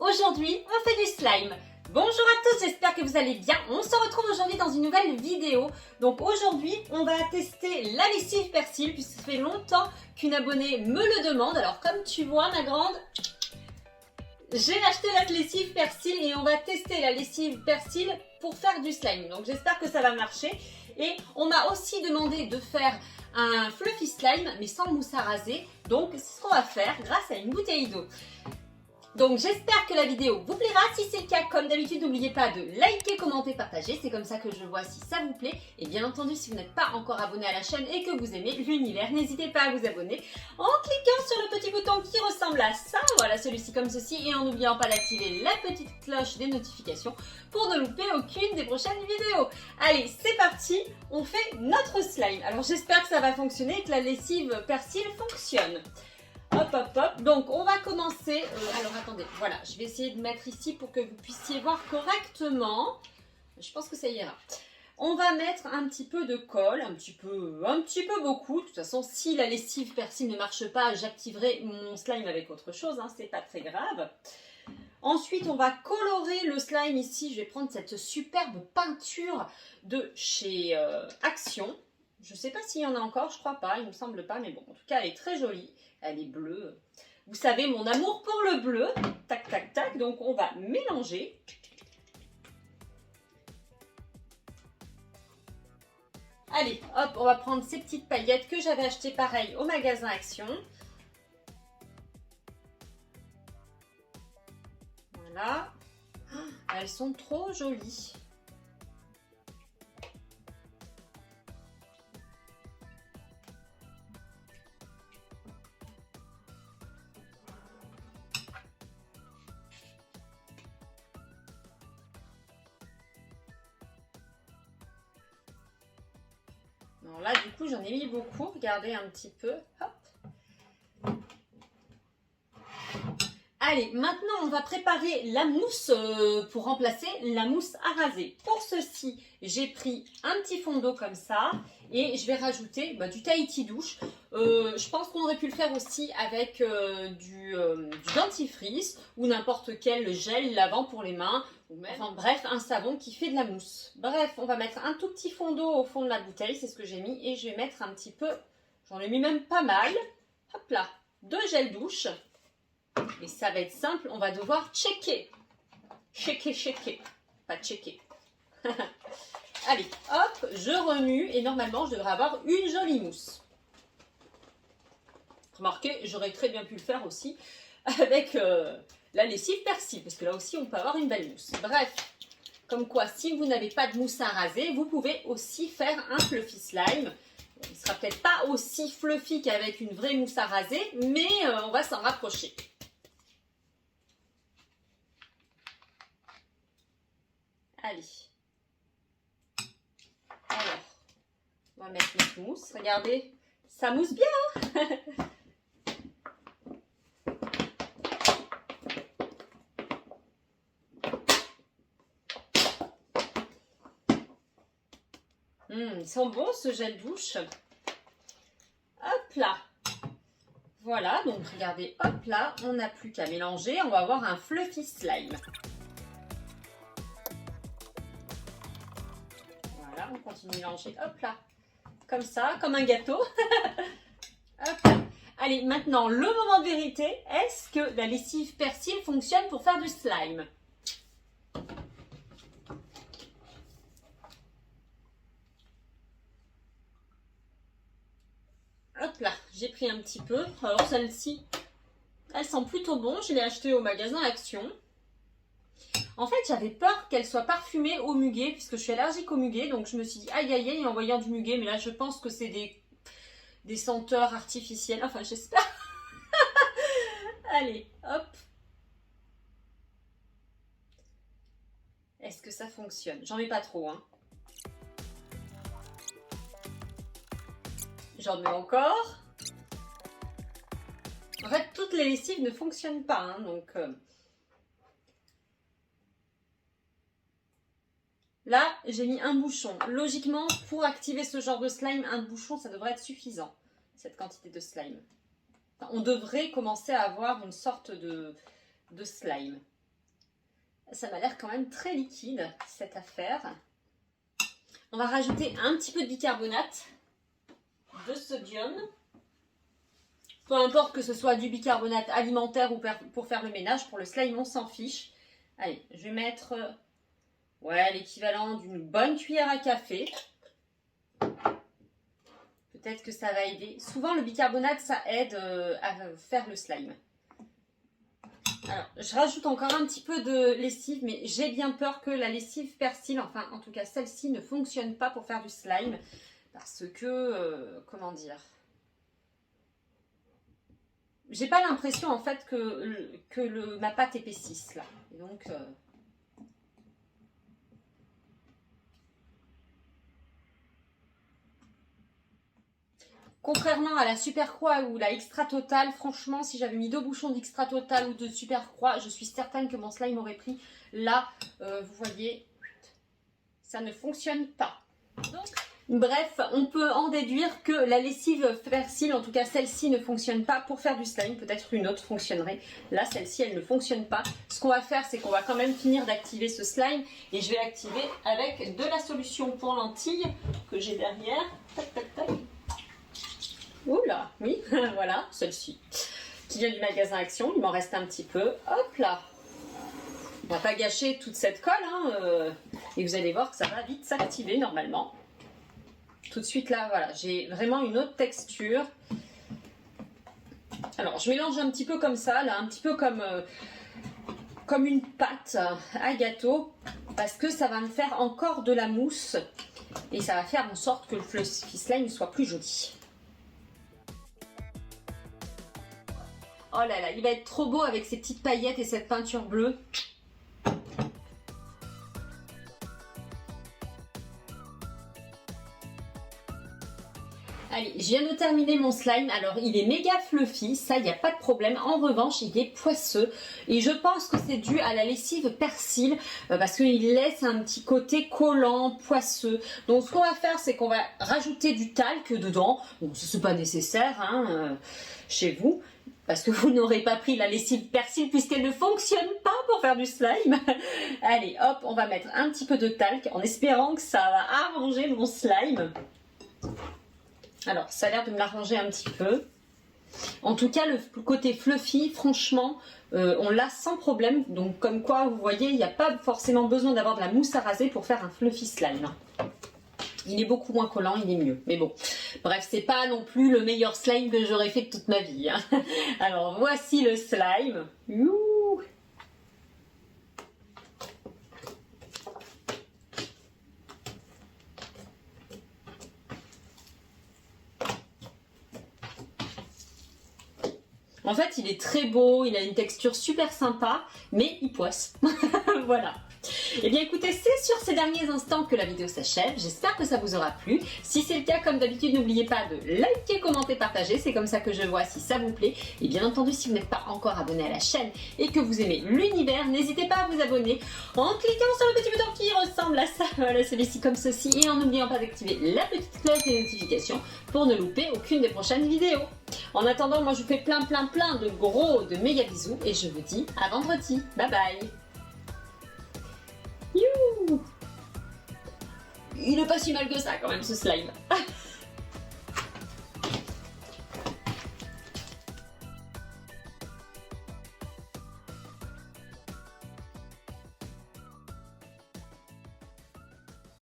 Aujourd'hui, on fait du slime. Bonjour à tous, j'espère que vous allez bien. On se retrouve aujourd'hui dans une nouvelle vidéo. Donc aujourd'hui, on va tester la lessive persil puisque ça fait longtemps qu'une abonnée me le demande. Alors comme tu vois ma grande, j'ai acheté la lessive persil et on va tester la lessive persil pour faire du slime. Donc j'espère que ça va marcher. Et on m'a aussi demandé de faire un fluffy slime mais sans mousse à raser. Donc c'est ce qu'on va faire grâce à une bouteille d'eau. Donc j'espère que la vidéo vous plaira. Si c'est le cas, comme d'habitude, n'oubliez pas de liker, commenter, partager. C'est comme ça que je vois si ça vous plaît. Et bien entendu, si vous n'êtes pas encore abonné à la chaîne et que vous aimez l'univers, n'hésitez pas à vous abonner en cliquant sur le petit bouton qui ressemble à ça. Voilà, celui-ci comme ceci. Et en n'oubliant pas d'activer la petite cloche des notifications pour ne louper aucune des prochaines vidéos. Allez, c'est parti. On fait notre slime. Alors j'espère que ça va fonctionner et que la lessive persil fonctionne. Hop, hop, hop. Donc, on va commencer. Alors, attendez. Voilà, je vais essayer de mettre ici pour que vous puissiez voir correctement. Je pense que ça ira. On va mettre un petit peu de colle, un petit peu beaucoup. De toute façon, si la lessive persil ne marche pas, j'activerai mon slime avec autre chose. Hein, c'est pas très grave. Ensuite, on va colorer le slime ici. Je vais prendre cette superbe peinture de chez Action. Je ne sais pas s'il y en a encore, je crois pas, il ne me semble pas, mais bon, en tout cas, elle est très jolie. Elle est bleue. Vous savez, mon amour pour le bleu. Tac, tac, tac. Donc, on va mélanger. Allez, hop, on va prendre ces petites paillettes que j'avais achetées pareil au magasin Action. Voilà. Elles sont trop jolies. Alors là, du coup, j'en ai mis beaucoup. Regardez un petit peu. Hop. Allez, maintenant, on va préparer la mousse pour remplacer la mousse à raser. Pour ceci, j'ai pris un petit fond d'eau comme ça et je vais rajouter du Tahiti douche. Je pense qu'on aurait pu le faire aussi avec du dentifrice ou n'importe quel gel lavant pour les mains. Enfin bref, un savon qui fait de la mousse. Bref, on va mettre un tout petit fond d'eau au fond de la bouteille, c'est ce que j'ai mis. Et je vais mettre un petit peu, j'en ai mis même pas mal, hop là, de gel douche. Et ça va être simple, on va devoir checker. Checker, pas checker. Allez, hop, je remue et normalement je devrais avoir une jolie mousse. Remarquez, j'aurais très bien pu le faire aussi avec la lessive persil, parce que là aussi on peut avoir une belle mousse. Bref, comme quoi, si vous n'avez pas de mousse à raser, vous pouvez aussi faire un fluffy slime. Il ne sera peut-être pas aussi fluffy qu'avec une vraie mousse à raser, mais on va s'en rapprocher. Allez. Alors, on va mettre notre mousse. Regardez, ça mousse bien. Il sent bon ce gel douche. Hop là. Voilà, donc regardez, hop là, on n'a plus qu'à mélanger. On va avoir un fluffy slime. Voilà, on continue de mélanger, hop là. Comme ça, comme un gâteau. Hop là. Allez, maintenant, le moment de vérité. Est-ce que la lessive persil fonctionne pour faire du slime ? Hop là, j'ai pris un petit peu. Alors celle-ci, elle sent plutôt bon. Je l'ai achetée au magasin Action. En fait, j'avais peur qu'elle soit parfumée au muguet, puisque je suis allergique au muguet. Donc je me suis dit, aïe aïe aïe, en voyant du muguet. Mais là, je pense que c'est des senteurs artificielles. Enfin, j'espère. Allez, hop. Est-ce que ça fonctionne? J'en mets pas trop, hein. J'en mets encore. En fait, toutes les lessives ne fonctionnent pas, hein, donc... Là, j'ai mis un bouchon. Logiquement, pour activer ce genre de slime, un bouchon, ça devrait être suffisant, cette quantité de slime. Enfin, on devrait commencer à avoir une sorte de slime. Ça m'a l'air quand même très liquide, cette affaire. On va rajouter un petit peu de bicarbonate de sodium. Peu importe que ce soit du bicarbonate alimentaire ou pour faire le ménage, pour le slime, on s'en fiche. Allez, je vais mettre l'équivalent d'une bonne cuillère à café. Peut-être que ça va aider. Souvent, le bicarbonate, ça aide à faire le slime. Alors, je rajoute encore un petit peu de lessive, mais j'ai bien peur que la lessive persil, enfin, en tout cas, celle-ci ne fonctionne pas pour faire du slime. Parce que, comment dire... J'ai pas l'impression, en fait, que ma pâte épaississe, là. Et donc... Contrairement à la Super Croix ou la Extra Total, franchement, si j'avais mis 2 bouchons d'Extra Total ou de Super Croix, je suis certaine que mon slime aurait pris. Là, vous voyez, ça ne fonctionne pas. Donc, bref, on peut en déduire que la lessive persil, en tout cas celle-ci, ne fonctionne pas pour faire du slime. Peut-être une autre fonctionnerait. Là, celle-ci, elle ne fonctionne pas. Ce qu'on va faire, c'est qu'on va quand même finir d'activer ce slime. Et je vais l'activer avec de la solution pour lentilles que j'ai derrière. Tac, tac, tac. Oula, oui, voilà, celle-ci, qui vient du magasin Action, il m'en reste un petit peu, hop là. On va pas gâcher toute cette colle, hein, et vous allez voir que ça va vite s'activer normalement. Tout de suite là, voilà, j'ai vraiment une autre texture. Alors, je mélange un petit peu comme ça, là, un petit peu comme une pâte à gâteau, parce que ça va me faire encore de la mousse, et ça va faire en sorte que le fluffy slime soit plus joli. Oh là là, il va être trop beau avec ces petites paillettes et cette peinture bleue. Allez, je viens de terminer mon slime. Alors, il est méga fluffy, ça, il n'y a pas de problème. En revanche, il est poisseux. Et je pense que c'est dû à la lessive persil, parce qu'il laisse un petit côté collant, poisseux. Donc, ce qu'on va faire, c'est qu'on va rajouter du talc dedans. Bon, ce n'est pas nécessaire, hein, chez vous. Parce que vous n'aurez pas pris la lessive persil puisqu'elle ne fonctionne pas pour faire du slime. Allez, hop, on va mettre un petit peu de talc en espérant que ça va arranger mon slime. Alors, ça a l'air de me l'arranger un petit peu. En tout cas, le côté fluffy, franchement, on l'a sans problème. Donc, comme quoi, vous voyez, il n'y a pas forcément besoin d'avoir de la mousse à raser pour faire un fluffy slime. Il est beaucoup moins collant, il est mieux. Mais bon, bref, c'est pas non plus le meilleur slime que j'aurais fait de toute ma vie. Hein. Alors, voici le slime. Youh. En fait, il est très beau, il a une texture super sympa, mais il poisse. Voilà. Et bien écoutez, c'est sur ces derniers instants que la vidéo s'achève. J'espère que ça vous aura plu. Si c'est le cas, comme d'habitude, n'oubliez pas de liker, commenter, partager. C'est comme ça que je vois si ça vous plaît. Et bien entendu, si vous n'êtes pas encore abonné à la chaîne et que vous aimez l'univers, n'hésitez pas à vous abonner en cliquant sur le petit bouton qui ressemble à ça, voilà, celui-ci comme ceci, et en n'oubliant pas d'activer la petite cloche des notifications pour ne louper aucune des prochaines vidéos. En attendant, moi je vous fais plein de gros, de méga bisous et je vous dis à vendredi. Bye bye. Youhou! Il est pas si mal que ça quand même ce slime.